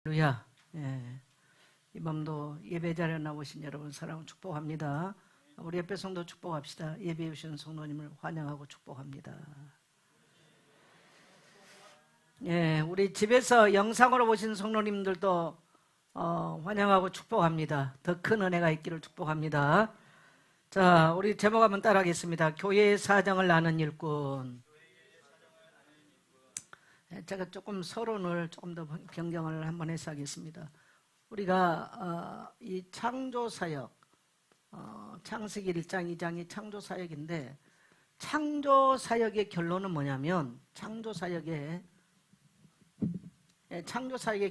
할렐루야. 예. 이 밤도 예배 자리에 나오신 여러분 사랑 축복합니다. 우리 옆에 성도 축복합시다. 예배해 주신 성도님을 환영하고 축복합니다. 예, 우리 집에서 영상으로 보신 성도님들도 환영하고 축복합니다. 더 큰 은혜가 있기를 축복합니다. 자, 우리 제목 한번 따라하겠습니다. 교회의 사정을 아는 일꾼. 제가 조금 서론을 조금 더 변경을 한번 해서 하겠습니다. 우리가 이 창조사역, 창세기 1장, 2장이 창조사역인데, 창조사역의 결론은 뭐냐면, 창조사역의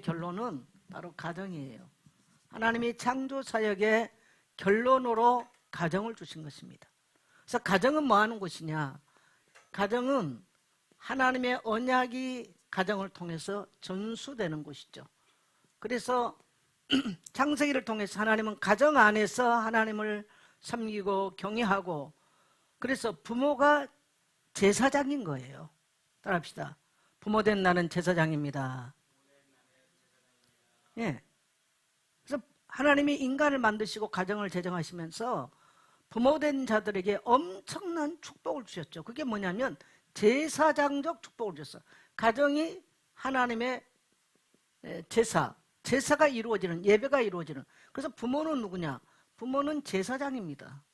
결론은 바로 가정이에요. 하나님이 창조사역의 결론으로 가정을 주신 것입니다. 그래서 가정은 뭐 하는 곳이냐? 가정은 하나님의 언약이 가정을 통해서 전수되는 곳이죠. 그래서 창세기를 통해서 하나님은 가정 안에서 하나님을 섬기고 경외하고, 그래서 부모가 제사장인 거예요. 따라합시다. 부모된 나는 제사장입니다. 예. 그래서 하나님이 인간을 만드시고 가정을 제정하시면서 부모된 자들에게 엄청난 축복을 주셨죠. 그게 뭐냐면 제사장적 축복을 줬어. 가정이 하나님의 제사가 이루어지는, 예배가 이루어지는. 그래서 부모는 누구냐? 부모는 제사장입니다.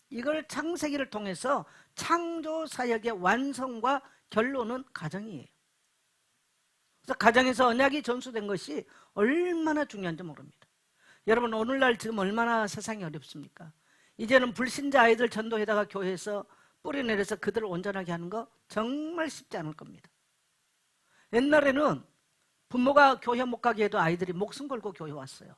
이걸 창세기를 통해서 창조사역의 완성과 결론은 가정이에요. 그래서 가정에서 언약이 전수된 것이 얼마나 중요한지 모릅니다. 여러분, 오늘날 지금 얼마나 세상이 어렵습니까? 이제는 불신자 아이들 전도에다가 교회에서 뿌리내려서 그들을 온전하게 하는 거 정말 쉽지 않을 겁니다. 옛날에는 부모가 교회 못 가게 해도 아이들이 목숨 걸고 교회 왔어요.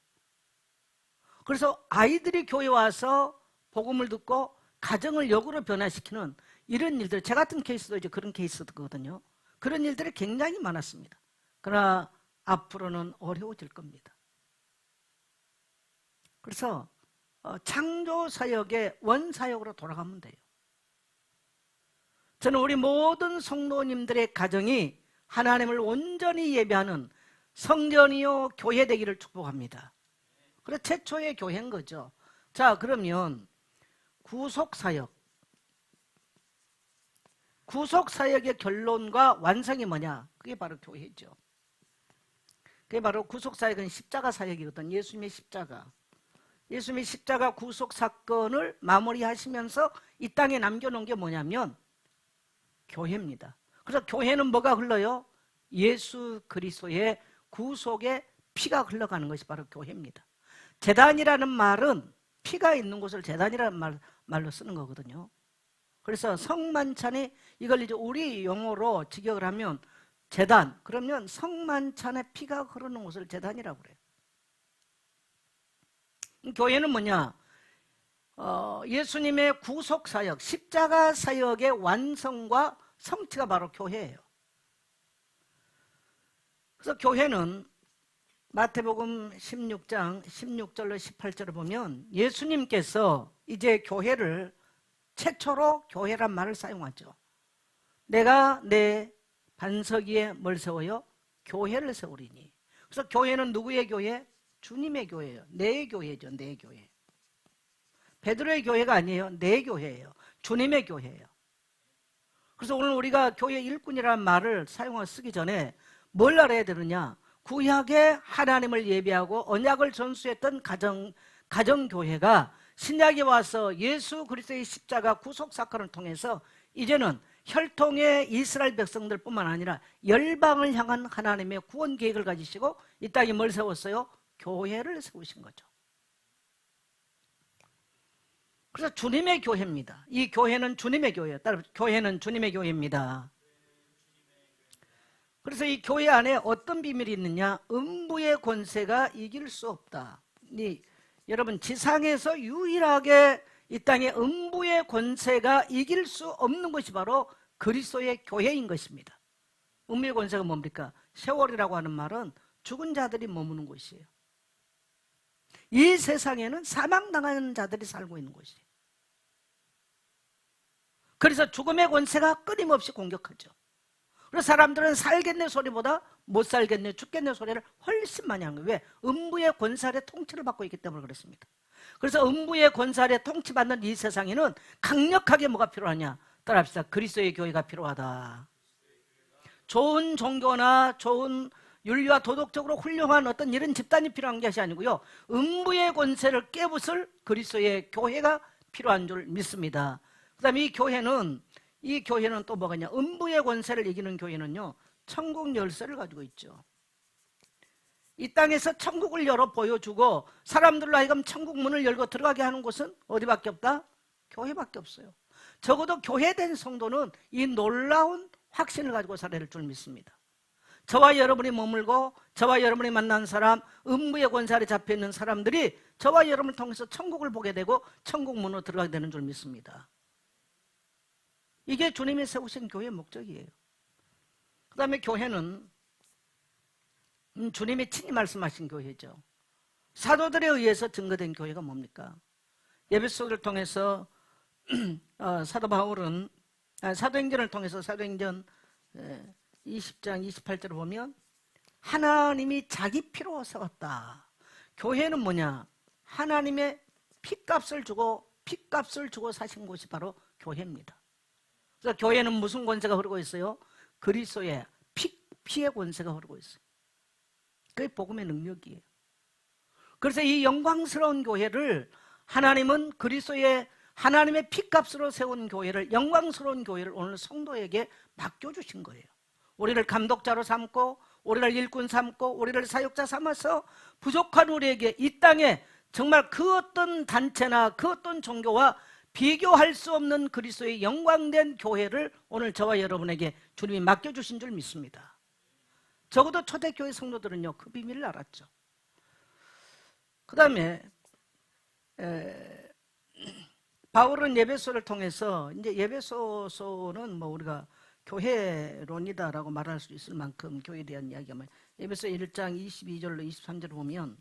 그래서 아이들이 교회 와서 복음을 듣고 가정을 역으로 변화시키는 이런 일들, 제 같은 케이스도 이제 그런 케이스거든요. 그런 일들이 굉장히 많았습니다. 그러나 앞으로는 어려워질 겁니다. 그래서 창조사역의 원사역으로 돌아가면 돼요. 저는 우리 모든 성도님들의 가정이 하나님을 온전히 예배하는 성전이요 교회 되기를 축복합니다. 그래서 최초의 교회인 거죠. 자, 그러면 구속사역의 결론과 완성이 뭐냐? 그게 바로 교회죠. 그게 바로 구속사역은 십자가 사역이거든. 예수님의 십자가. 예수님의 십자가 구속사건을 마무리하시면서 이 땅에 남겨놓은 게 뭐냐면 교회입니다. 그래서 교회는 뭐가 흘러요? 예수 그리스도의 구속의 피가 흘러가는 것이 바로 교회입니다. 제단이라는 말은 피가 있는 곳을 제단이라는 말로 쓰는 거거든요. 그래서 성만찬이, 이걸 이제 우리 용어로 직역을 하면 제단, 그러면 성만찬의 피가 흐르는 곳을 제단이라고 그래요. 교회는 뭐냐? 예수님의 구속사역, 십자가 사역의 완성과 성취가 바로 교회예요. 그래서 교회는 마태복음 16장 16절로 18절을 보면 예수님께서 이제 교회를 최초로 교회란 말을 사용하죠. 내가 내 반석 위에 뭘 세워요? 교회를 세우리니. 그래서 교회는 누구의 교회? 주님의 교회예요. 내 교회죠. 내 교회. 베드로의 교회가 아니에요. 내 교회예요. 주님의 교회예요. 그래서 오늘 우리가 교회 일꾼이라는 말을 쓰기 전에 뭘 알아야 되느냐? 구약에 하나님을 예배하고 언약을 전수했던 가정교회가 신약에 와서 예수 그리스도의 십자가 구속사건을 통해서 이제는 혈통의 이스라엘 백성들 뿐만 아니라 열방을 향한 하나님의 구원 계획을 가지시고 이 땅에 뭘 세웠어요? 교회를 세우신 거죠. 그래서 주님의 교회입니다. 이 교회는 주님의 교회예요. 따라서 교회는 주님의 교회입니다. 그래서 이 교회 안에 어떤 비밀이 있느냐? 음부의 권세가 이길 수 없다. 여러분, 지상에서 유일하게 이 땅에 음부의 권세가 이길 수 없는 것이 바로 그리스도의 교회인 것입니다. 음부의 권세가 뭡니까? 세월이라고 하는 말은 죽은 자들이 머무는 곳이에요. 이 세상에는 사망당하는 자들이 살고 있는 곳이에요. 그래서 죽음의 권세가 끊임없이 공격하죠. 그래서 사람들은 살겠네 소리보다 못 살겠네 죽겠네 소리를 훨씬 많이 하는 거예요. 왜? 음부의 권세 아래 통치를 받고 있기 때문에 그렇습니다. 그래서 음부의 권세 아래 통치받는 이 세상에는 강력하게 뭐가 필요하냐? 따라합시다. 그리스도의 교회가 필요하다. 좋은 종교나 좋은 윤리와 도덕적으로 훌륭한 어떤 이런 집단이 필요한 것이 아니고요, 음부의 권세를 깨부술 그리스도의 교회가 필요한 줄 믿습니다. 그 다음에 이 교회는 또 뭐가냐? 음부의 권세를 이기는 교회는요, 천국 열쇠를 가지고 있죠. 이 땅에서 천국을 열어 보여주고 사람들로 하여금 천국 문을 열고 들어가게 하는 곳은 어디밖에 없다? 교회밖에 없어요. 적어도 교회된 성도는 이 놀라운 확신을 가지고 살아야 할 줄 믿습니다. 저와 여러분이 머물고 저와 여러분이 만난 사람, 음부의 권세 아래 잡혀있는 사람들이 저와 여러분을 통해서 천국을 보게 되고 천국 문으로 들어가게 되는 줄 믿습니다. 이게 주님이 세우신 교회의 목적이에요. 그 다음에 교회는 주님이 친히 말씀하신 교회죠. 사도들에 의해서 증거된 교회가 뭡니까? 에베소서를 통해서 사도 바울은 사도행전을 통해서 사도행전 20장 28절을 보면 하나님이 자기 피로 세웠다. 교회는 뭐냐? 하나님의 피값을 주고 사신 곳이 바로 교회입니다. 그래서 교회는 무슨 권세가 흐르고 있어요? 그리스도의 피의 권세가 흐르고 있어요. 그게 복음의 능력이에요. 그래서 이 영광스러운 교회를 하나님은 그리스도의 하나님의 피값으로 세운 교회를, 영광스러운 교회를 오늘 성도에게 맡겨주신 거예요. 우리를 감독자로 삼고 우리를 일꾼 삼고 우리를 사역자 삼아서 부족한 우리에게 이 땅에 정말 그 어떤 단체나 그 어떤 종교와 비교할 수 없는 그리스도의 영광된 교회를 오늘 저와 여러분에게 주님이 맡겨주신 줄 믿습니다. 적어도 초대교회 성도들은요, 그 비밀을 알았죠. 그 다음에 바울은 에베소를 통해서, 이제 에베소서는 뭐 우리가 교회론이다라고 말할 수 있을 만큼 교회에 대한 이야기가 많아요. 에베소 1장 22절로 23절을 보면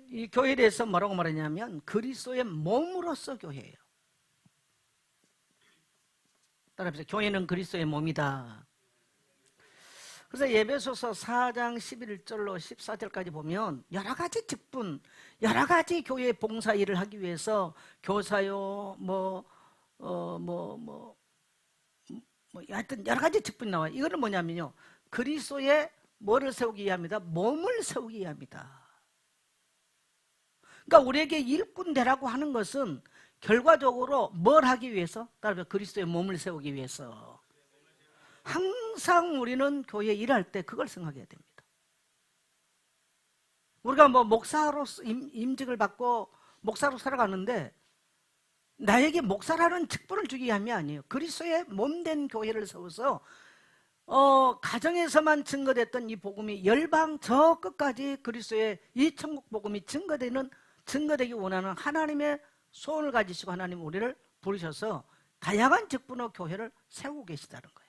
이 교회에 대해서 뭐라고 말하냐면 그리스도의 몸으로서 교회예요. 따라합시다. 교회는 그리스도의 몸이다. 그래서 에베소서 4장 11절로 14절까지 보면 여러 가지 직분, 여러 가지 교회 봉사 일을 하기 위해서 교사요, 하여튼 여러 가지 직분이 나와요. 이거는 뭐냐면요, 그리스도의 뭐를 세우기 위함이다? 몸을 세우기 위함이다. 그러니까 우리에게 일꾼 되라고 하는 것은 결과적으로 뭘 하기 위해서? 따라서 그리스도의 몸을 세우기 위해서. 항상 우리는 교회에 일할 때 그걸 생각해야 됩니다. 우리가 뭐 목사로 임직을 받고 목사로 살아가는데 나에게 목사라는 직분을 주기 위함이 아니에요. 그리스도의 몸된 교회를 세워서 가정에서만 증거됐던 이 복음이 열방 저 끝까지 그리스도의 이 천국 복음이 증거되기 원하는 하나님의 소원을 가지시고 하나님 우리를 부르셔서 다양한 직분으로 교회를 세우고 계시다는 거예요.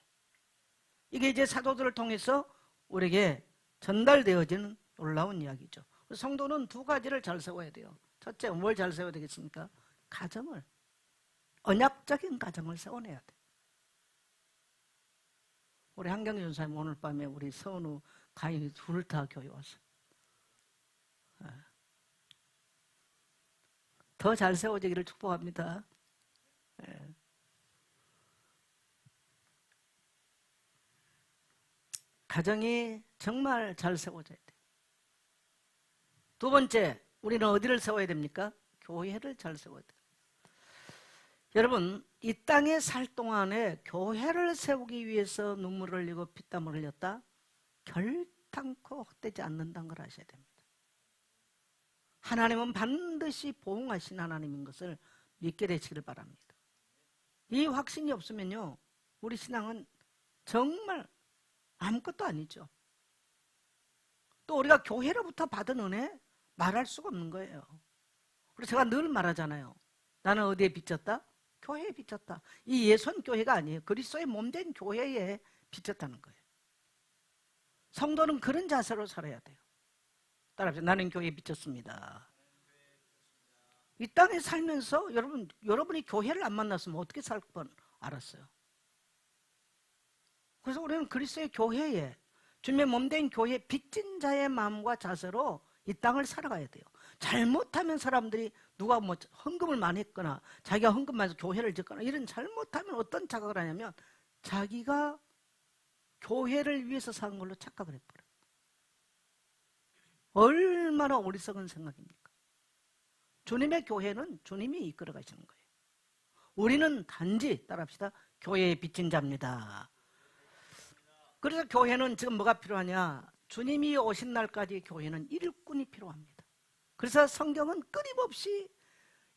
이게 이제 사도들을 통해서 우리에게 전달되어지는 놀라운 이야기죠. 성도는 두 가지를 잘 세워야 돼요. 첫째, 뭘 잘 세워야 되겠습니까? 가정을, 언약적인 가정을 세워내야 돼. 우리 한경희 전사님 오늘 밤에 우리 서은우 가인이 둘 다 교회 왔어요. 더 잘 세워지기를 축복합니다. 가정이 정말 잘 세워져야 돼요. 두 번째, 우리는 어디를 세워야 됩니까? 교회를 잘 세워야 돼요. 여러분, 이 땅에 살 동안에 교회를 세우기 위해서 눈물을 흘리고 피땀을 흘렸다? 결단코 헛되지 않는다는 걸 아셔야 됩니다. 하나님은 반드시 보응하신 하나님인 것을 믿게 되시기를 바랍니다. 이 확신이 없으면요, 우리 신앙은 정말 아무것도 아니죠. 또 우리가 교회로부터 받은 은혜 말할 수가 없는 거예요. 그래서 제가 늘 말하잖아요. 나는 어디에 빚졌다? 교회에 빚졌다. 이 예선 교회가 아니에요. 그리스도의 몸된 교회에 빚졌다는 거예요. 성도는 그런 자세로 살아야 돼요. 따라합시다. 나는 교회에 빚졌습니다. 이 땅에 살면서 여러분이 교회를 안 만났으면 어떻게 살 건 알았어요. 그래서 우리는 그리스도의 교회에, 주님의 몸된 교회 빚진 자의 마음과 자세로 이 땅을 살아가야 돼요. 잘못하면 사람들이 누가 뭐 헌금을 많이 했거나 자기가 헌금 많이 해서 교회를 짓거나 이런 잘못하면 어떤 착각을 하냐면 자기가 교회를 위해서 사는 걸로 착각을 해버려요. 얼마나 어리석은 생각입니까? 주님의 교회는 주님이 이끌어 가시는 거예요. 우리는 단지 따라합시다. 교회의 빚진 자입니다. 그래서 교회는 지금 뭐가 필요하냐? 주님이 오신 날까지 교회는 일꾼이 필요합니다. 그래서 성경은 끊임없이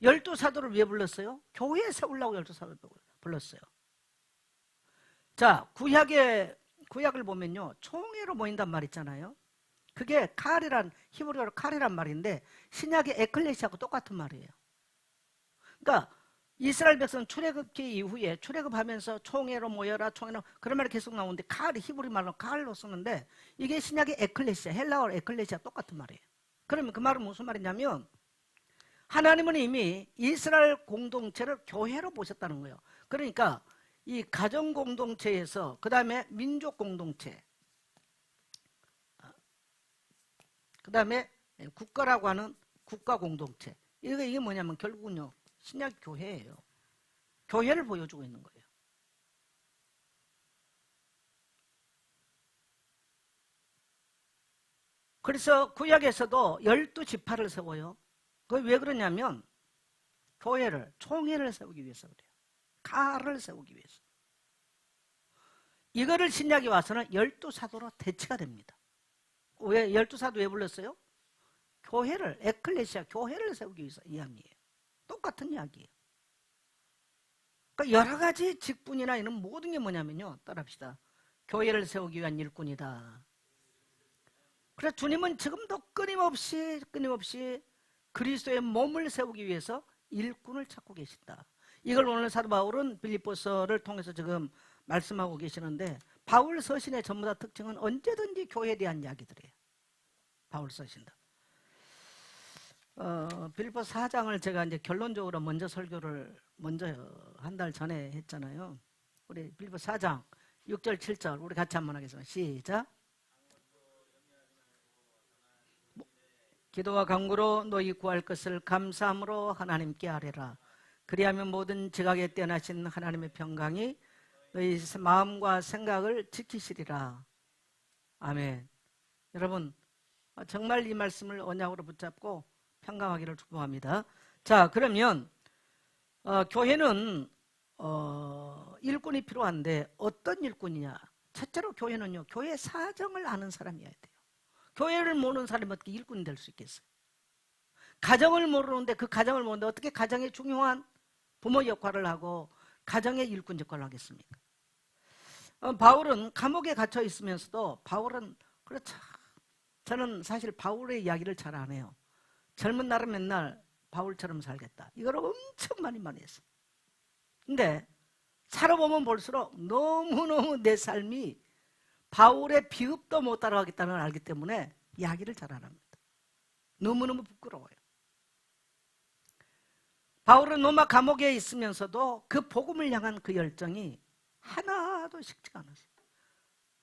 12사도를 왜 불렀어요? 교회에 세우려고 12사도를 불렀어요. 자, 구약을 보면요, 총회로 모인단 말 있잖아요. 그게 칼이란, 히브리어로 칼이란 말인데 신약의 에클레시아하고 똑같은 말이에요. 그러니까 이스라엘 백성 출애굽기 이후에 출애굽하면서 총회로 모여라, 총회로, 그런 말이 계속 나오는데 칼이 히브리 말로 칼로 쓰는데 이게 신약의 에클레시아, 헬라어 에클레시아 똑같은 말이에요. 그러면 그 말은 무슨 말이냐면 하나님은 이미 이스라엘 공동체를 교회로 보셨다는 거예요. 그러니까 이 가정 공동체에서 그 다음에 민족 공동체, 그 다음에 국가라고 하는 국가 공동체, 이게 뭐냐면 결국은요 신약 교회예요. 교회를 보여주고 있는 거예요. 그래서 구약에서도 12지파를 세워요. 그게 왜 그러냐면 교회를, 총회를 세우기 위해서 그래요. 칼을 세우기 위해서. 이거를 신약에 와서는 12사도로 대체가 됩니다. 왜 12사도 왜 불렀어요? 교회를, 에클레시아 교회를 세우기 위해서 이야기예요. 똑같은 이야기예요. 그러니까 여러 가지 직분이나 이런 모든 게 뭐냐면요, 따라합시다. 교회를 세우기 위한 일꾼이다. 그래서 주님은 지금도 끊임없이 그리스도의 몸을 세우기 위해서 일꾼을 찾고 계신다. 이걸 오늘 사도 바울은 빌립보서를 통해서 지금 말씀하고 계시는데, 바울 서신의 전부 다 특징은 언제든지 교회에 대한 이야기들이에요. 바울 서신다. 빌립보서 4장을 제가 이제 결론적으로 먼저 설교를 한 달 전에 했잖아요. 우리 빌립보서 4장 6절 7절 우리 같이 한번 하겠습니다. 시작. 기도와 간구로 너희 구할 것을 감사함으로 하나님께 아뢰라. 그리하면 모든 지각에 뛰어나신 하나님의 평강이 너희 마음과 생각을 지키시리라. 아멘. 여러분 정말 이 말씀을 언약으로 붙잡고 평강하기를 축복합니다. 자, 그러면 교회는 일꾼이 필요한데 어떤 일꾼이냐? 첫째로 교회는요, 교회 사정을 아는 사람이어야 돼요. 교회를 모르는 사람이 어떻게 일꾼이 될 수 있겠어요? 가정을 모르는데 그 가정을 모르는데 어떻게 가정의 중요한 부모 역할을 하고 가정의 일꾼 역할을 하겠습니까? 바울은 감옥에 갇혀 있으면서도 바울은 그렇죠. 저는 사실 바울의 이야기를 잘 안 해요. 젊은 날은 맨날 바울처럼 살겠다. 이걸 엄청 많이 했어요. 근데 살아보면 볼수록 너무너무 내 삶이 바울의 비읍도 못 따라가겠다는 걸 알기 때문에 이야기를 잘 안 합니다. 너무너무 부끄러워요. 바울은 로마 감옥에 있으면서도 그 복음을 향한 그 열정이 하나도 식지가 않았어요.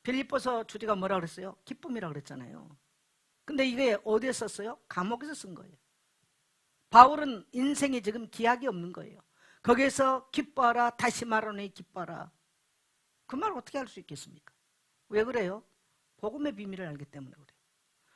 빌립보서 주제가 뭐라 그랬어요? 기쁨이라 그랬잖아요. 근데 이게 어디에 썼어요? 감옥에서 쓴 거예요. 바울은 인생이 지금 기약이 없는 거예요. 거기에서 기뻐하라, 다시 말하노니 기뻐하라. 그 말을 어떻게 할 수 있겠습니까? 왜 그래요? 복음의 비밀을 알기 때문에 그래요.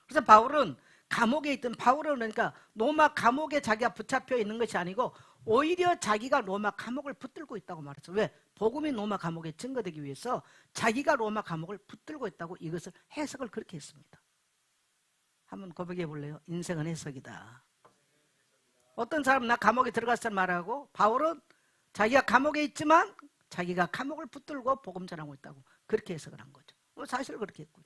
그래서 바울은 감옥에 있던, 바울은 그러니까 로마 감옥에 자기가 붙잡혀 있는 것이 아니고 오히려 자기가 로마 감옥을 붙들고 있다고 말했어요. 왜? 복음이 로마 감옥에 증거되기 위해서 자기가 로마 감옥을 붙들고 있다고 이것을 해석을 그렇게 했습니다. 한번 고백해 볼래요? 인생은 해석이다. 어떤 사람은 나 감옥에 들어갔을 말하고, 바울은 자기가 감옥에 있지만 자기가 감옥을 붙들고 복음 전하고 있다고 그렇게 해석을 한 거죠. 사실 그렇게 했고요.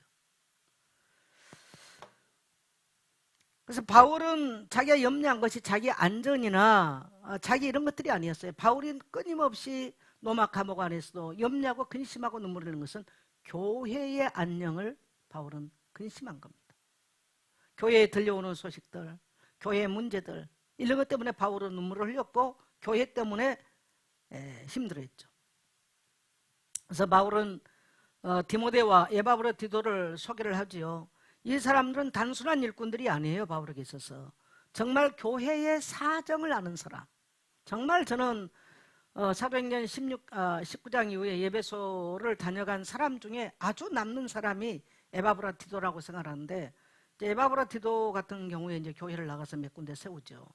그래서 바울은 자기가 염려한 것이 자기 안전이나 자기 이런 것들이 아니었어요. 바울이 끊임없이 로마 감옥 안에서도 염려하고 근심하고 눈물 흘리는 것은 교회의 안녕을 바울은 근심한 겁니다. 교회에 들려오는 소식들, 교회의 문제들, 이런 것 때문에 바울은 눈물을 흘렸고 교회 때문에 힘들어했죠. 그래서 바울은 디모데와 에바브로디도를 소개를 하지요. 이 사람들은 단순한 일꾼들이 아니에요. 바울에게 있어서 정말 교회의 사정을 아는 사람. 정말 저는 사도행전 19장 이후에 예배소를 다녀간 사람 중에 아주 남는 사람이 에바브라티도라고 생각하는데, 에바브라티도 같은 경우에 이제 교회를 나가서 몇 군데 세우죠.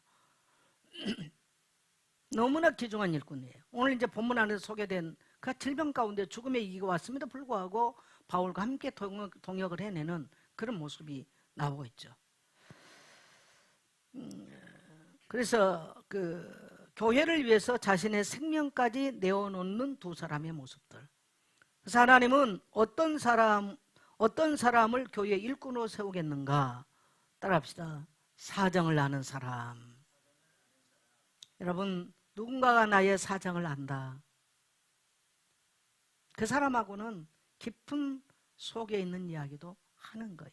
너무나 귀중한 일꾼이에요. 오늘 이제 본문 안에서 소개된 그 질병 가운데 죽음에 이기고 왔음에도 불구하고 바울과 함께 동역을 해내는 그런 모습이 나오고 있죠. 그래서 교회를 위해서 자신의 생명까지 내어놓는 두 사람의 모습들. 그래서 하나님은 어떤 사람을 교회 일꾼으로 세우겠는가? 따라합시다. 사정을 아는 사람. 여러분, 누군가가 나의 사정을 안다. 그 사람하고는 깊은 속에 있는 이야기도 하는 거예요.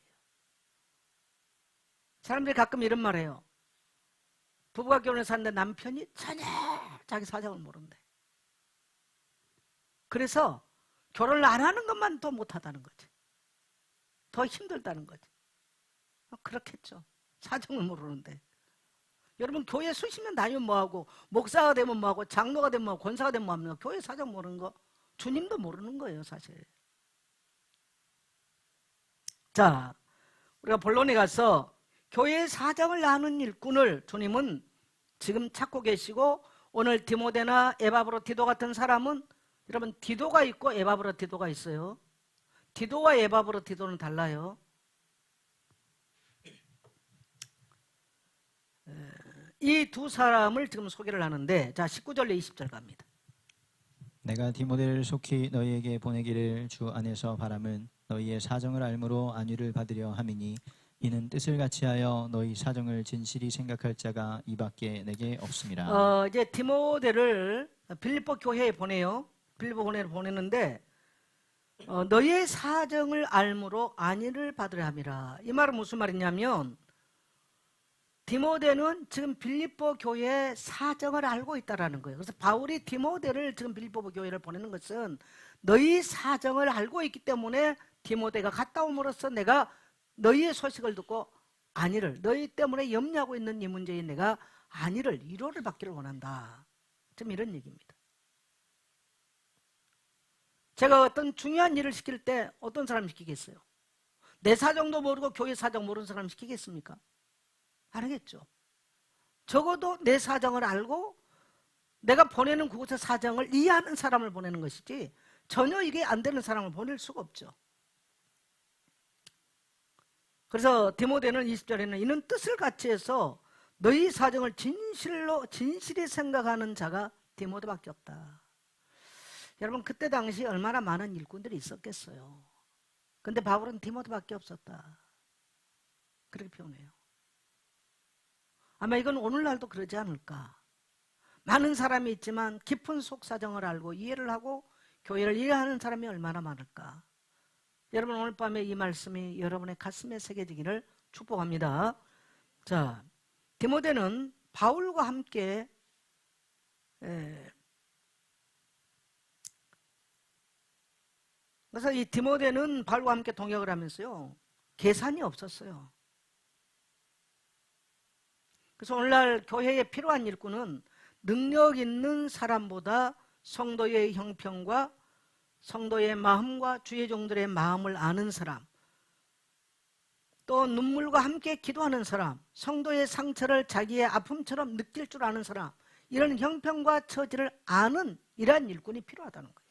사람들이 가끔 이런 말 해요. 부부가 결혼해서 사는데 남편이 전혀 자기 사정을 모른대. 그래서 결혼을 안 하는 것만 더 못하다는 거지. 더 힘들다는 거지. 그렇겠죠. 사정을 모르는데. 여러분, 교회 수십 년 다니면 뭐하고, 목사가 되면 뭐하고, 장로가 되면 뭐하고, 권사가 되면 뭐합니까? 교회 사정 모르는 거 주님도 모르는 거예요, 사실. 자, 우리가 본론에 가서 교회의 사정을 아는 일꾼을 주님은 지금 찾고 계시고, 오늘 디모데나 에바브로디도 같은 사람은, 여러분, 디도가 있고 에바브로디도가 있어요. 디도와 에바브로디도는 달라요. 이 두 사람을 지금 소개를 하는데, 자, 19절로 20절 갑니다. 내가 디모데를 속히 너희에게 보내기를 주 안에서 바람은 너희의 사정을 알므로 안위를 받으려 함이니 이는 뜻을 같이하여 너희 사정을 진실히 생각할 자가 이밖에 내게 없음이라. 이제 디모데를 빌립보 교회에 보내요. 빌립보 교회에 보내는데, 너희의 사정을 알므로 안위를 받으려 함이라. 이 말은 무슨 말이냐면, 디모데는 지금 빌립보 교회의 사정을 알고 있다라는 거예요. 그래서 바울이 디모데를 지금 빌립보 교회를 보내는 것은 너희 사정을 알고 있기 때문에 디모데가 갔다 옴으로써 내가 너희의 소식을 듣고 안위를, 너희 때문에 염려하고 있는 이 문제에 내가 안위를, 위로를 받기를 원한다. 좀 이런 얘기입니다. 제가 어떤 중요한 일을 시킬 때 어떤 사람 시키겠어요? 내 사정도 모르고 교회 사정 모르는 사람 시키겠습니까? 안 하겠죠. 적어도 내 사정을 알고 내가 보내는 그곳의 사정을 이해하는 사람을 보내는 것이지 전혀 이게 안 되는 사람을 보낼 수가 없죠. 그래서 디모데는 20절에는 이는 뜻을 같이 해서 너희 사정을 진실히 생각하는 자가 디모데밖에 없다. 여러분, 그때 당시 얼마나 많은 일꾼들이 있었겠어요. 근데 바울은 디모데밖에 없었다. 그렇게 표현해요. 아마 이건 오늘날도 그러지 않을까. 많은 사람이 있지만 깊은 속사정을 알고 이해를 하고 교회를 이해하는 사람이 얼마나 많을까. 여러분, 오늘 밤에 이 말씀이 여러분의 가슴에 새겨지기를 축복합니다. 자, 디모데는 바울과 함께 그래서 이 디모데는 바울과 함께 동역을 하면서요, 계산이 없었어요. 그래서 오늘날 교회에 필요한 일꾼은 능력 있는 사람보다 성도의 형편과 성도의 마음과 주의 종들의 마음을 아는 사람, 또 눈물과 함께 기도하는 사람, 성도의 상처를 자기의 아픔처럼 느낄 줄 아는 사람, 이런 형편과 처지를 아는 이러한 일꾼이 필요하다는 거예요.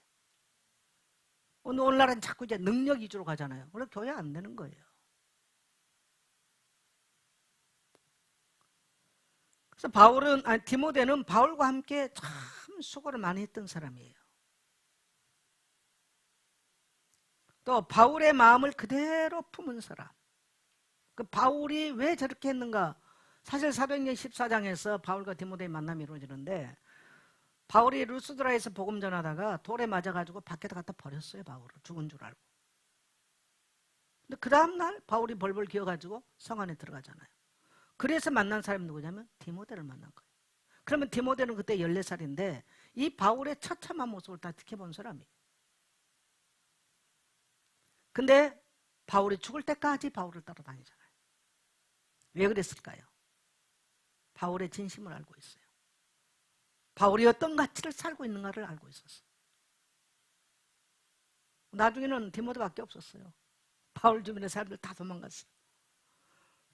오늘날은 자꾸 이제 능력 위주로 가잖아요. 원래 교회 안 되는 거예요. 그래서 디모데는 바울과 함께 참 수고를 많이 했던 사람이에요. 또 바울의 마음을 그대로 품은 사람. 그 바울이 왜 저렇게 했는가? 사실 사도행전 14장에서 바울과 디모데의 만남이 이루어지는데, 바울이 루스드라에서 복음 전하다가 돌에 맞아가지고 밖에다 갖다 버렸어요. 바울을 죽은 줄 알고. 근데 그 다음날 바울이 벌벌 기어가지고 성 안에 들어가잖아요. 그래서 만난 사람이 누구냐면 디모데를 만난 거예요. 그러면 디모데는 그때 14살인데 이 바울의 처참한 모습을 다 지켜본 사람이에요. 근데 바울이 죽을 때까지 바울을 따라다니잖아요. 왜 그랬을까요? 바울의 진심을 알고 있어요. 바울이 어떤 가치를 살고 있는가를 알고 있었어요. 나중에는 디모데밖에 없었어요. 바울 주변의 사람들 다 도망갔어요.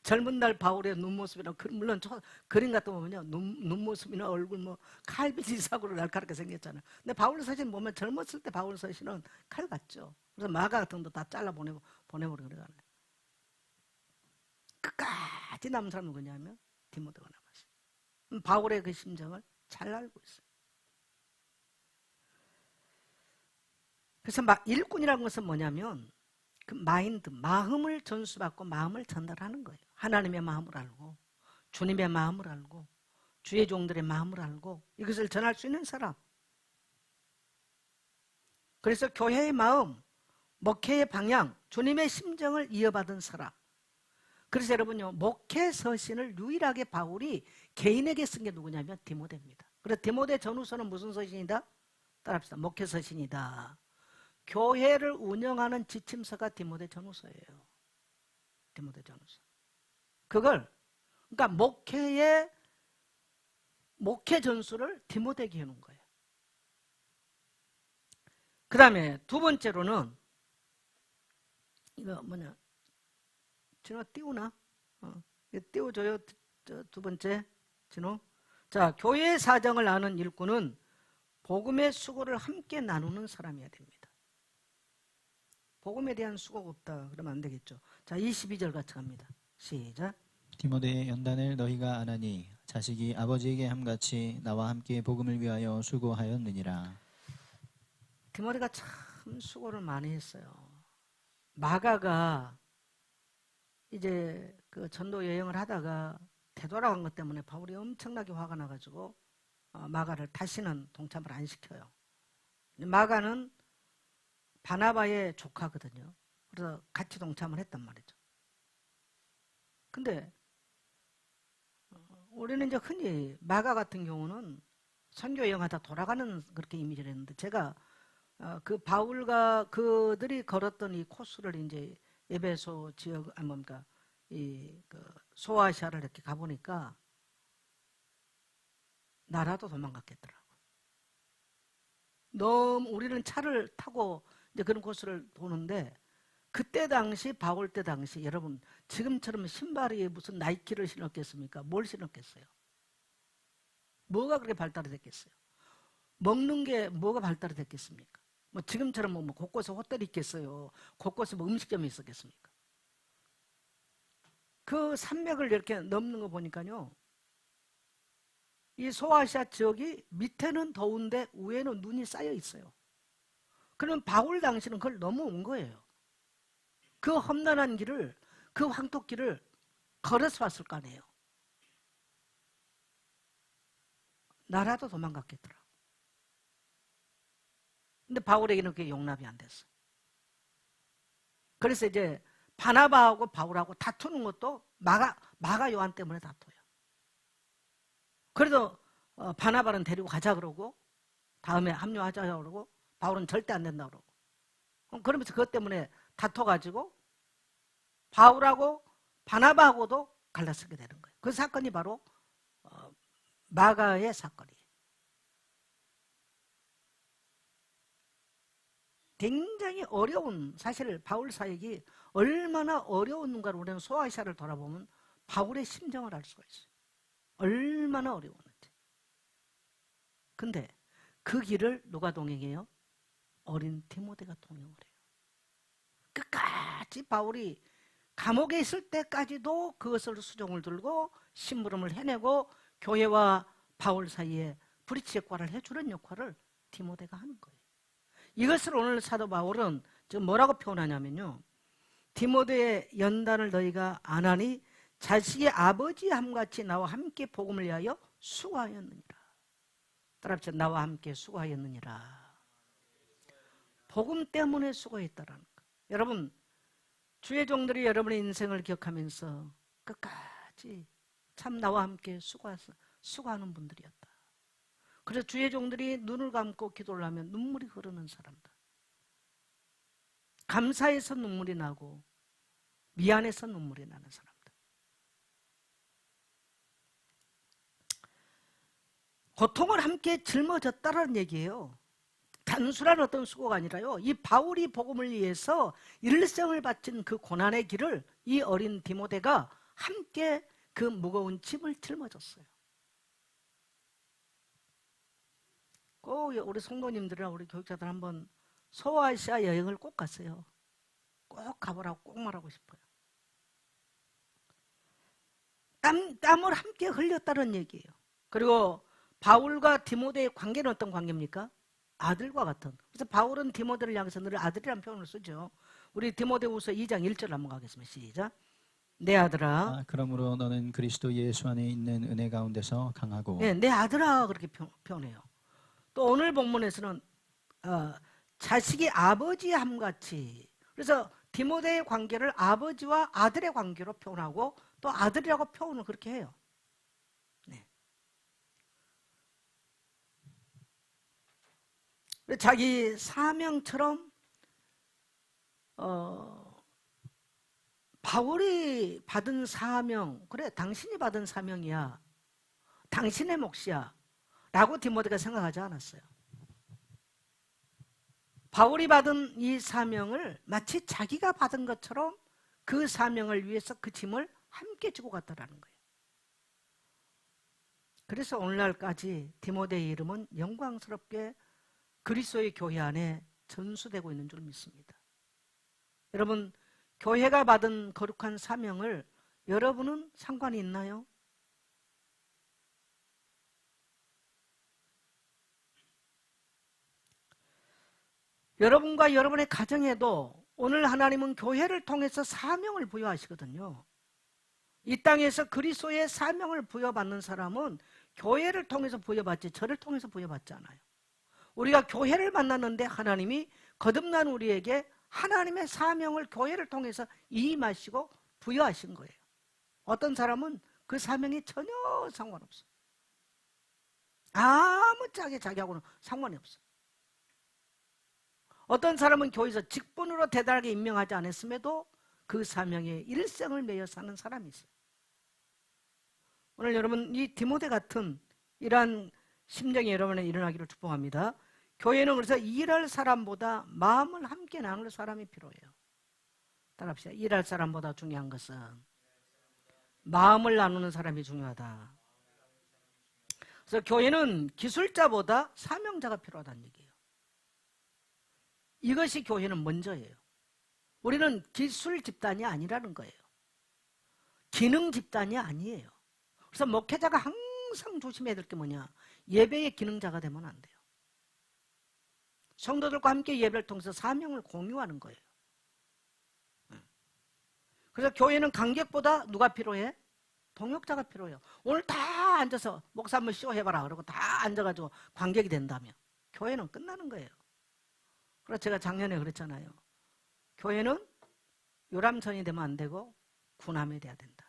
젊은 날 바울의 눈모습이나, 물론 그림 같은 거 보면요, 눈모습이나 얼굴 칼빈 이삭으로 날카롭게 생겼잖아요. 근데 바울 서신 보면 젊었을 때 바울 서신은 칼 같죠. 그래서 마가 같은 거 다 잘라 보내버리고 그러잖아요. 끝까지 남은 사람은 누구냐면 디모데가 남았어요. 바울의 그 심정을 잘 알고 있어요. 그래서 일꾼이라는 것은 뭐냐면 그 마인드, 마음을 전수받고 마음을 전달하는 거예요. 하나님의 마음을 알고 주님의 마음을 알고 주의 종들의 마음을 알고 이것을 전할 수 있는 사람. 그래서 교회의 마음, 목회의 방향, 주님의 심정을 이어받은 사람. 그래서 여러분요, 목회 서신을 유일하게 바울이 개인에게 쓴 게 누구냐면 디모데입니다. 그래서 디모데 전후서는 무슨 서신이다? 따라합시다. 목회 서신이다. 교회를 운영하는 지침서가 디모데 전후서예요. 디모데 전후서. 그러니까 목회 전술을 디모데에게 해놓은 거예요. 그 다음에 두 번째로는 이거 진호 띄우나? 띄워줘요. 두 번째 진호. 자, 교회의 사정을 아는 일꾼은 복음의 수고를 함께 나누는 사람이어야 됩니다. 복음에 대한 수고가 없다 그러면 안 되겠죠. 자, 22절 같이 갑니다. 시작. 디모데의 연단을 너희가 아나니 자식이 아버지에게 함같이 나와 함께 복음을 위하여 수고하였느니라. 디모데가 참 수고를 많이 했어요. 마가가 이제 그 전도 여행을 하다가 되돌아간 것 때문에 바울이 엄청나게 화가 나가지고 마가를 다시는 동참을 안 시켜요. 마가는 바나바의 조카거든요. 그래서 같이 동참을 했단 말이죠. 근데 우리는 이제 흔히 마가 같은 경우는 선교 여행하다 돌아가는 그렇게 이미지를 했는데, 제가 그 바울과 그들이 걸었던 이 코스를 이제 에베소 지역, 그 소아시아를 이렇게 가보니까 나라도 도망갔겠더라고. 너무 우리는 차를 타고 이제 그런 코스를 도는데, 그때 당시 바울 때 당시 여러분 지금처럼 신발이 무슨 나이키를 신었겠습니까? 뭘 신었겠어요? 뭐가 그렇게 발달이 됐겠어요? 먹는 게 뭐가 발달이 됐겠습니까? 지금처럼 곳곳에 호텔이 있겠어요? 곳곳에 음식점이 있었겠습니까? 그 산맥을 이렇게 넘는 거 보니까요, 이 소아시아 지역이 밑에는 더운데 위에는 눈이 쌓여 있어요. 그러면 바울 당시는 그걸 넘어온 거예요. 그 험난한 길을, 그 황토길을 걸어서 왔을 거 아니에요. 나라도 도망갔겠더라. 근데 바울에게는 그게 용납이 안 됐어. 그래서 이제 바나바하고 바울하고 다투는 것도 마가 요한 때문에 다투요. 그래도 바나바는 데리고 가자 그러고, 다음에 합류하자 그러고, 바울은 절대 안 된다 그러고. 그러면서 그것 때문에 다퉈가지고 바울하고 바나바하고도 갈라서게 되는 거예요. 그 사건이 바로 마가의 사건이에요. 굉장히 어려운, 사실 바울 사역이 얼마나 어려웠는가를 우리는 소아시아를 돌아보면 바울의 심정을 알 수가 있어요. 얼마나 어려웠는지. 근데 그 길을 누가 동행해요? 어린 디모데가 동행을 해요. 끝까지 바울이 감옥에 있을 때까지도 그것을 수종을 들고 심부름을 해내고 교회와 바울 사이에 브릿지 역할을 해주는 역할을 디모데가 하는 거예요. 이것을 오늘 사도 바울은 지금 뭐라고 표현하냐면요, 디모데의 연단을 너희가 아나니 자식의 아버지 함같이 나와 함께 복음을 위하여 수고하였느니라. 따라합시다. 나와 함께 수고하였느니라. 복음 때문에 수고했다라는 거. 여러분, 주의 종들이 여러분의 인생을 기억하면서 끝까지 참 나와 함께 수고하는 분들이었다. 그래서 주의 종들이 눈을 감고 기도를 하면 눈물이 흐르는 사람들. 감사해서 눈물이 나고 미안해서 눈물이 나는 사람들. 고통을 함께 짊어졌다는 얘기예요. 단순한 어떤 수고가 아니라요. 이 바울이 복음을 위해서 일생을 바친 그 고난의 길을 이 어린 디모데가 함께 그 무거운 짐을 짊어졌어요. 꼭 우리 성도님들이랑 우리 교육자들 한번 소아시아 여행을 꼭 갔어요. 꼭 가보라고 꼭 말하고 싶어요. 땀을 함께 흘렸다는 얘기예요. 그리고 바울과 디모데의 관계는 어떤 관계입니까? 아들과 같은. 그래서 바울은 디모데를 향해서 늘 아들이라는 표현을 쓰죠. 우리 디모데후서 2장 1절 한번 가겠습니다. 시작. 내 아들아. 그러므로 너는 그리스도 예수 안에 있는 은혜 가운데서 강하고. 네, 내 아들아 그렇게 표현해요. 또 오늘 본문에서는 자식이 아버지함 같이. 그래서 디모데의 관계를 아버지와 아들의 관계로 표현하고 또 아들이라고 표현을 그렇게 해요. 네. 자기 사명처럼 바울이 받은 사명, 그래 당신이 받은 사명이야, 당신의 몫이야 라고 디모데가 생각하지 않았어요. 바울이 받은 이 사명을 마치 자기가 받은 것처럼 그 사명을 위해서 그 짐을 함께 지고 갔다라는 거예요. 그래서 오늘날까지 디모데의 이름은 영광스럽게 그리스도의 교회 안에 전수되고 있는 줄 믿습니다. 여러분, 교회가 받은 거룩한 사명을 여러분은 상관이 있나요? 여러분과 여러분의 가정에도 오늘 하나님은 교회를 통해서 사명을 부여하시거든요. 이 땅에서 그리스도의 사명을 부여받는 사람은 교회를 통해서 부여받지 저를 통해서 부여받지 않아요. 우리가 교회를 만났는데 하나님이 거듭난 우리에게 하나님의 사명을 교회를 통해서 임하시고 부여하신 거예요. 어떤 사람은 그 사명이 전혀 상관없어요. 아무짝에 자기하고는 상관이 없어요. 어떤 사람은 교회에서 직분으로 대단하게 임명하지 않았음에도 그 사명에 일생을 매여 사는 사람이 있어요. 오늘 여러분 이 디모데 같은 이러한 심정이 여러분에 일어나기를 축복합니다. 교회는 그래서 일할 사람보다 마음을 함께 나눌 사람이 필요해요. 따라합시다. 일할 사람보다 중요한 것은 마음을 나누는 사람이 중요하다. 그래서 교회는 기술자보다 사명자가 필요하다는 얘기예요. 이것이 교회는 먼저예요. 우리는 기술 집단이 아니라는 거예요. 기능 집단이 아니에요. 그래서 목회자가 항상 조심해야 될 게 뭐냐? 예배의 기능자가 되면 안 돼요. 성도들과 함께 예배를 통해서 사명을 공유하는 거예요. 그래서 교회는 관객보다 누가 필요해? 동역자가 필요해요. 오늘 다 앉아서 목사 한번 쇼해봐라 그러고 다 앉아가지고 관객이 된다면 교회는 끝나는 거예요. 그래서 제가 작년에 그랬잖아요. 교회는 요람선이 되면 안 되고 군함이 돼야 된다.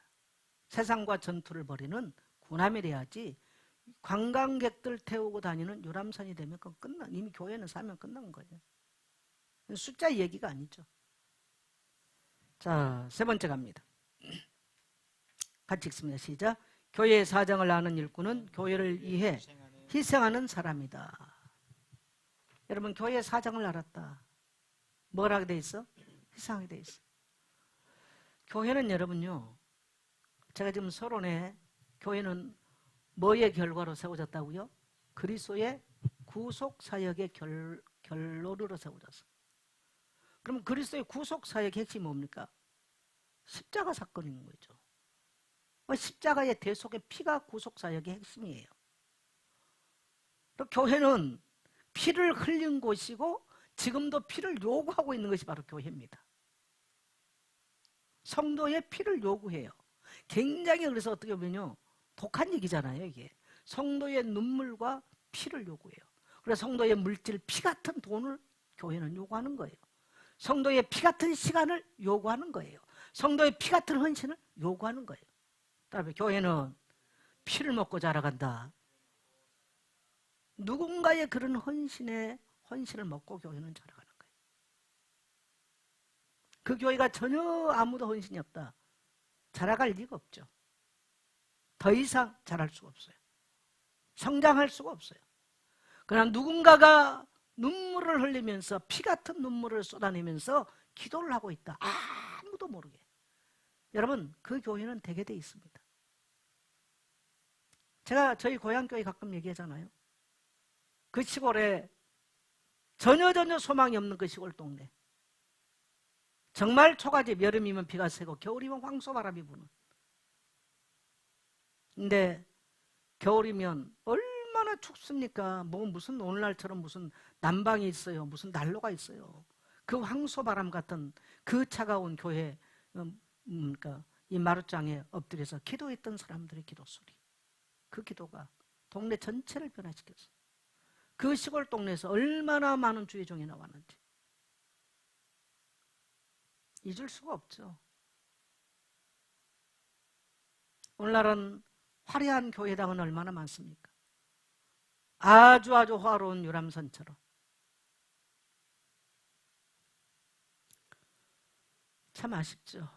세상과 전투를 벌이는 군함이 돼야지 관광객들 태우고 다니는 요람선이 되면 그건 이미 교회는 사명 끝난 거예요. 숫자 얘기가 아니죠. 자, 세 번째 갑니다. 같이 읽습니다. 시작. 교회의 사정을 아는 일꾼은 교회를 위해 희생하는 사람이다. 여러분 교회의 사정을 알았다. 뭘 하게 돼 있어? 희생하게 돼 있어. 교회는 여러분요, 제가 지금 서론에 교회는 뭐의 결과로 세워졌다고요? 그리스도의 구속사역의 결론으로 세워졌어. 그럼 그리스도의 구속사역의 핵심이 뭡니까? 십자가 사건인 거죠. 십자가의 대속의 피가 구속사역의 핵심이에요. 또 교회는 피를 흘린 곳이고 지금도 피를 요구하고 있는 것이 바로 교회입니다. 성도의 피를 요구해요. 굉장히 그래서 어떻게 보면요, 독한 얘기잖아요. 이게 성도의 눈물과 피를 요구해요. 그래서 성도의 물질, 피 같은 돈을 교회는 요구하는 거예요. 성도의 피 같은 시간을 요구하는 거예요. 성도의 피 같은 헌신을 요구하는 거예요. 그다음에 교회는 피를 먹고 자라간다. 누군가의 그런 헌신을 먹고 교회는 자라가는 거예요. 그 교회가 전혀 아무도 헌신이 없다. 자라갈 리가 없죠. 더 이상 자랄 수가 없어요. 성장할 수가 없어요. 그러나 누군가가 눈물을 흘리면서 피 같은 눈물을 쏟아내면서 기도를 하고 있다. 아무도 모르게. 여러분, 그 교회는 되게 돼 있습니다. 제가 저희 고향교회 가끔 얘기하잖아요. 그 시골에 전혀 소망이 없는 그 시골 동네. 정말 초가집, 여름이면 비가 새고 겨울이면 황소바람이 부는. 근데 겨울이면 얼마나 춥습니까? 뭐 무슨 오늘날처럼 무슨 난방이 있어요. 무슨 난로가 있어요. 그 황소바람 같은 그 차가운 교회, 그러니까 이 마룻장에 엎드려서 기도했던 사람들의 기도 소리. 그 기도가 동네 전체를 변화시켰어요. 그 시골 동네에서 얼마나 많은 주의 종이 나왔는지 잊을 수가 없죠. 오늘날은 화려한 교회당은 얼마나 많습니까? 아주 화려한 유람선처럼. 참 아쉽죠.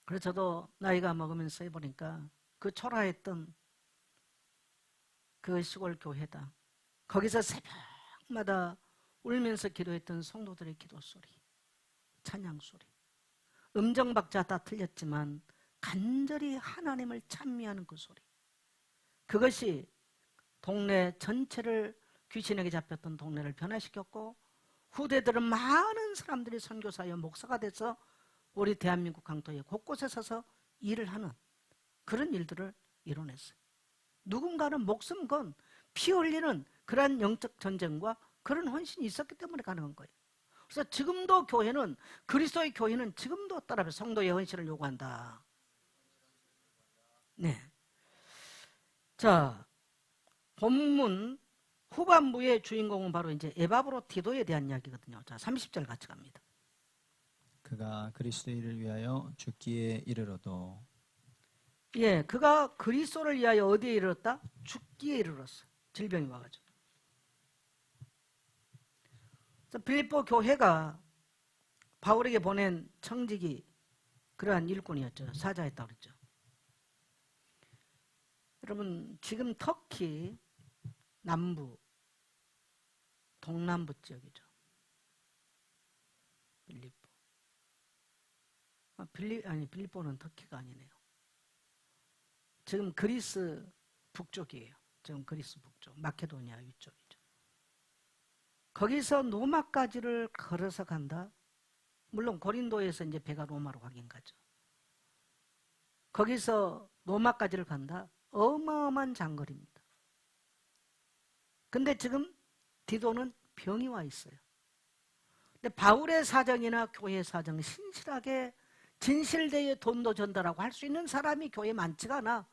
그래서 저도 나이가 먹으면서 해보니까 그 초라했던 그 시골 교회당, 거기서 새벽마다 울면서 기도했던 성도들의 기도 소리, 찬양 소리, 음정박자 다 틀렸지만 간절히 하나님을 찬미하는 그 소리, 그것이 동네 전체를, 귀신에게 잡혔던 동네를 변화시켰고, 후대들은 많은 사람들이 선교사여 목사가 돼서 우리 대한민국 강토에 곳곳에 서서 일을 하는 그런 일들을 이뤄냈어요. 누군가는 목숨 건 피 흘리는 그러한 영적 전쟁과 그런 헌신이 있었기 때문에 가능한 거예요. 그래서 지금도 교회는, 그리스도의 교회는 지금도 따라서 성도의 헌신을 요구한다. 네. 자, 본문 후반부의 주인공은 바로 이제 에바브로티도에 대한 이야기거든요. 자, 30절 같이 갑니다. 그가 그리스도의 일을 위하여 죽기에 이르러도. 예, 그가 그리스도를 위하여 어디에 이르렀다? 죽기에 이르렀어. 질병이 와가지고. 빌립보 교회가 바울에게 보낸 청직이 그러한 일꾼이었죠. 사자였다고 그랬죠. 여러분, 지금 터키 남부, 동남부 지역이죠. 빌립보. 빌립보는 터키가 아니네요. 지금 그리스 북쪽이에요. 지금 그리스 북쪽, 마케도니아 위쪽이죠. 거기서 로마까지를 걸어서 간다. 물론 고린도에서 이제 배가 로마로 가긴 가죠. 거기서 로마까지를 간다. 어마어마한 장거리입니다. 근데 지금 디도는 병이 와 있어요. 근데 바울의 사정이나 교회의 사정은 신실하게 진실되게 돈도 전달하고 할 수 있는 사람이 교회에 많지가 않아.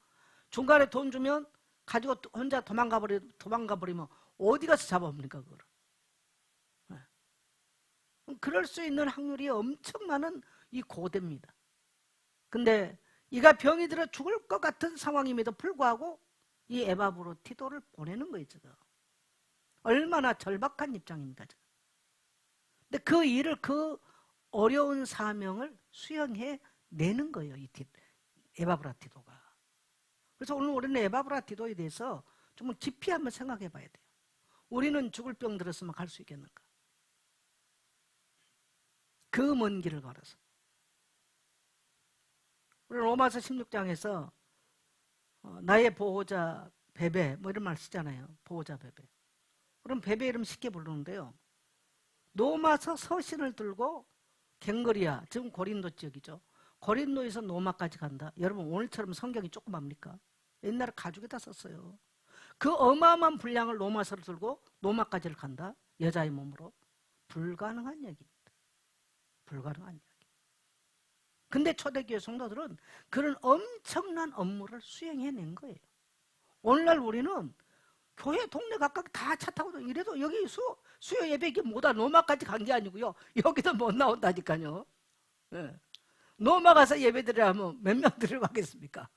중간에 돈 주면 가지고 혼자 도망가 버리면 어디 가서 잡아봅니까 그걸? 그럴 수 있는 확률이 엄청 많은 이 고대입니다. 근데 이가 병이 들어 죽을 것 같은 상황임에도 불구하고 이 에바브로티도를 보내는 거예요. 지금 얼마나 절박한 입장입니다. 지금. 근데 그 일을, 그 어려운 사명을 수행해 내는 거예요. 이 에바브라티도가. 그래서 오늘 우리는 에바브라티도에 대해서 좀 깊이 한번 생각해 봐야 돼요. 우리는 죽을 병 들었으면 갈 수 있겠는가? 그 먼 길을 걸어서. 우리 로마서 16장에서 나의 보호자 베베 뭐 이런 말 쓰잖아요. 보호자 베베. 그럼 베베 이름 쉽게 부르는데요. 노마서 서신을 들고 갱거리아, 지금 고린도 지역이죠. 고린도에서 노마까지 간다. 여러분 오늘처럼 성경이 조그맣니까? 옛날에 가죽에다 썼어요. 그 어마어마한 분량을 로마서를 들고 노마까지를 간다. 여자의 몸으로. 불가능한 얘기입니다. 불가능한 이야기. 근데 초대교회 성도들은 그런 엄청난 업무를 수행해낸 거예요. 오늘날 우리는 교회 동네 각각 다 차 타고 이래도 여기 수요 예배 이게 뭐다 노마까지 간 게 아니고요. 여기도 못 나온다니까요. 네. 노마 가서 예배 드리려 하면 몇 명 들어가겠습니까?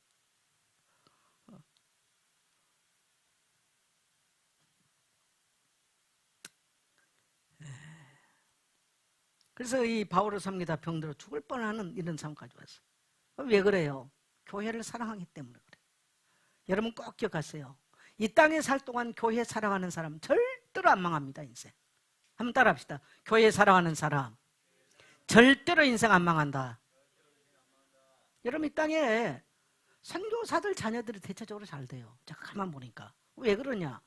그래서 이 바울을 섬기다 병들어 죽을 뻔하는 이런 상황까지 왔어요. 왜 그래요? 교회를 사랑하기 때문에 그래요. 여러분 꼭 기억하세요. 이 땅에 살 동안 교회 사랑하는 사람 절대로 안 망합니다. 인생. 한번 따라합시다. 교회 사랑하는 사람 절대로 인생 안 망한다. 여러분 이 땅에 선교사들 자녀들이 대체적으로 잘 돼요. 제가 가만 보니까. 왜 그러냐?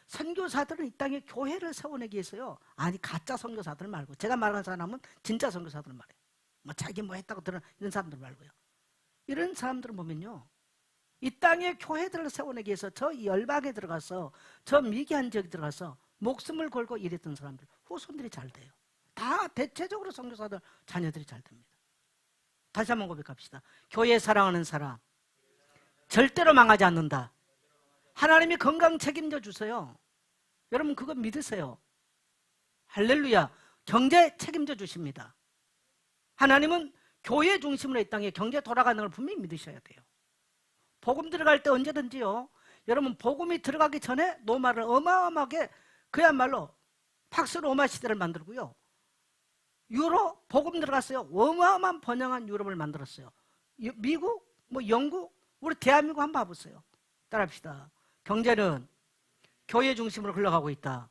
선교사들은 이 땅에 교회를 세워내기 위해서요. 아니 가짜 선교사들 말고, 제가 말하는 사람은 진짜 선교사들 말이에요. 뭐 자기 뭐 했다고 들은 이런 사람들 말고요. 이런 사람들은 보면요, 이 땅에 교회들을 세워내기 위해서 저 열방에 들어가서, 저 미개한 지역에 들어가서 목숨을 걸고 일했던 사람들 후손들이 잘 돼요. 다 대체적으로 선교사들 자녀들이 잘 됩니다. 다시 한번 고백합시다. 교회 사랑하는 사람 절대로 망하지 않는다. 하나님이 건강 책임져 주세요. 여러분 그거 믿으세요. 할렐루야. 경제 책임져 주십니다. 하나님은 교회 중심으로 이 땅에 경제 돌아가는 걸 분명히 믿으셔야 돼요. 복음 들어갈 때 언제든지요, 여러분 복음이 들어가기 전에 노마를 어마어마하게, 그야말로 팍스로마 시대를 만들고요, 유럽 복음 들어갔어요. 어마어마한 번영한 유럽을 만들었어요. 미국, 뭐 영국, 우리 대한민국 한번 봐보세요. 따라합시다. 경제는 교회 중심으로 흘러가고 있다.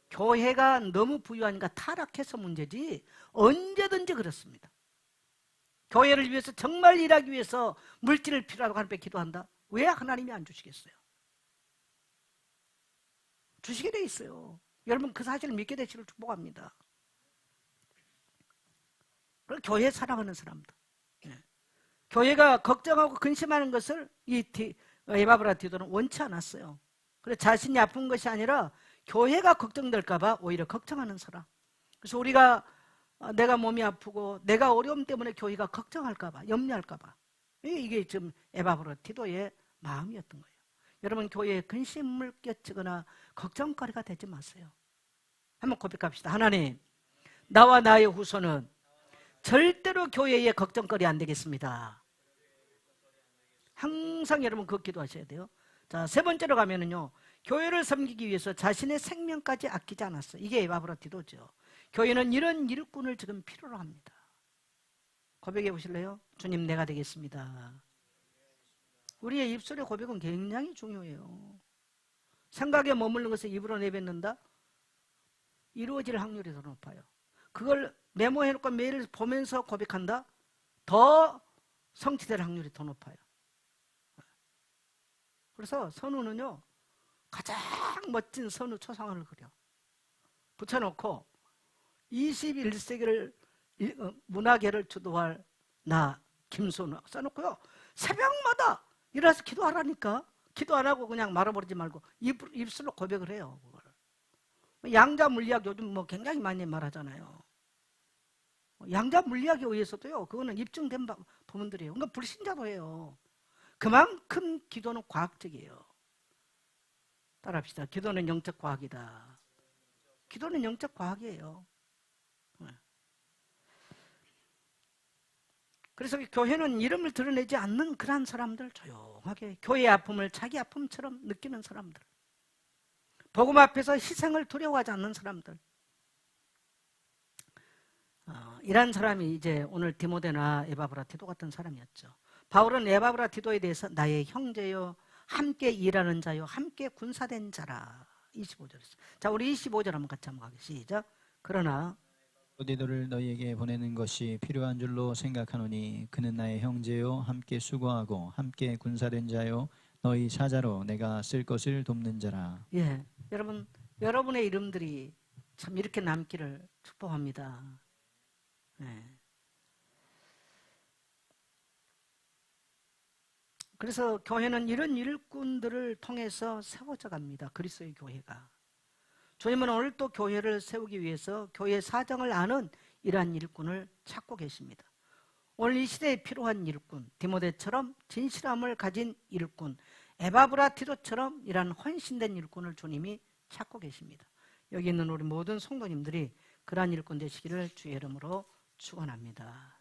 교회가 너무 부유하니까 타락해서 문제지 언제든지 그렇습니다. 교회를 위해서 정말 일하기 위해서 물질을 필요하다고 하나님께 기도한다. 왜 하나님이 안 주시겠어요? 주시게 돼 있어요. 여러분 그 사실을 믿게 되시길 축복합니다. 그리고 교회 사랑하는 사람들, 교회가 걱정하고 근심하는 것을 이 에바브라 디도는 원치 않았어요. 그래서 자신이 아픈 것이 아니라 교회가 걱정될까봐 오히려 걱정하는 사람. 그래서 우리가 내가 몸이 아프고 내가 어려움 때문에 교회가 걱정할까봐, 염려할까봐, 이게 지금 에바브라 디도의 마음이었던 거예요. 여러분 교회에 근심을 끼치거나 걱정거리가 되지 마세요. 한번 고백합시다. 하나님, 나와 나의 후손은 절대로 교회에 걱정거리 안 되겠습니다. 항상 여러분 그거 기도하셔야 돼요. 자, 세 번째로 가면은요, 교회를 섬기기 위해서 자신의 생명까지 아끼지 않았어요. 이게 에바브라 디도죠. 교회는 이런 일꾼을 지금 필요로 합니다. 고백해 보실래요? 주님, 내가 되겠습니다. 우리의 입술의 고백은 굉장히 중요해요. 생각에 머무르는 것을 입으로 내뱉는다? 이루어질 확률이 더 높아요. 그걸 메모해놓고 매일 보면서 고백한다? 더 성취될 확률이 더 높아요. 그래서 선우는요, 가장 멋진 선우 초상화를 그려 붙여놓고 21세기를 문화계를 주도할 나 김선우 써놓고요, 새벽마다 일어나서 기도하라니까. 기도 안 하고 그냥 말아버리지 말고 입술로 고백을 해요. 그걸. 양자 물리학 요즘 뭐 굉장히 많이 말하잖아요. 양자 물리학에 의해서도요, 그거는 입증된 부분들이에요. 그러니까 불신자도 해요. 그만큼 기도는 과학적이에요. 따라합시다. 기도는 영적 과학이다. 기도는 영적 과학이에요. 그래서 교회는 이름을 드러내지 않는 그러한 사람들, 조용하게 교회의 아픔을 자기 아픔처럼 느끼는 사람들, 복음 앞에서 희생을 두려워하지 않는 사람들, 이런 사람이 이제 오늘 디모데나 에바브라 디도 같은 사람이었죠. 바울은 에바브라 디도에 대해서 나의 형제요, 함께 일하는 자요, 함께 군사된 자라. 25절에서. 자, 우리 25절 한번 같이 한번 가겠습니다. 시작. 그러나 디도를 너희에게 보내는 것이 필요한 줄로 생각하노니 그는 나의 형제요, 함께 수고하고 함께 군사된 자요, 너희 사자로 내가 쓸 것을 돕는 자라. 예, 여러분의 이름들이 참 이렇게 남기를 축복합니다. 네. 그래서 교회는 이런 일꾼들을 통해서 세워져 갑니다. 그리스도의 교회가. 주님은 오늘 또 교회를 세우기 위해서 교회 사정을 아는 이러한 일꾼을 찾고 계십니다. 오늘 이 시대에 필요한 일꾼, 디모데처럼 진실함을 가진 일꾼, 에바브라 디도처럼 이러한 헌신된 일꾼을 주님이 찾고 계십니다. 여기 있는 우리 모든 성도님들이 그러한 일꾼 되시기를 주의 이름으로 축원합니다.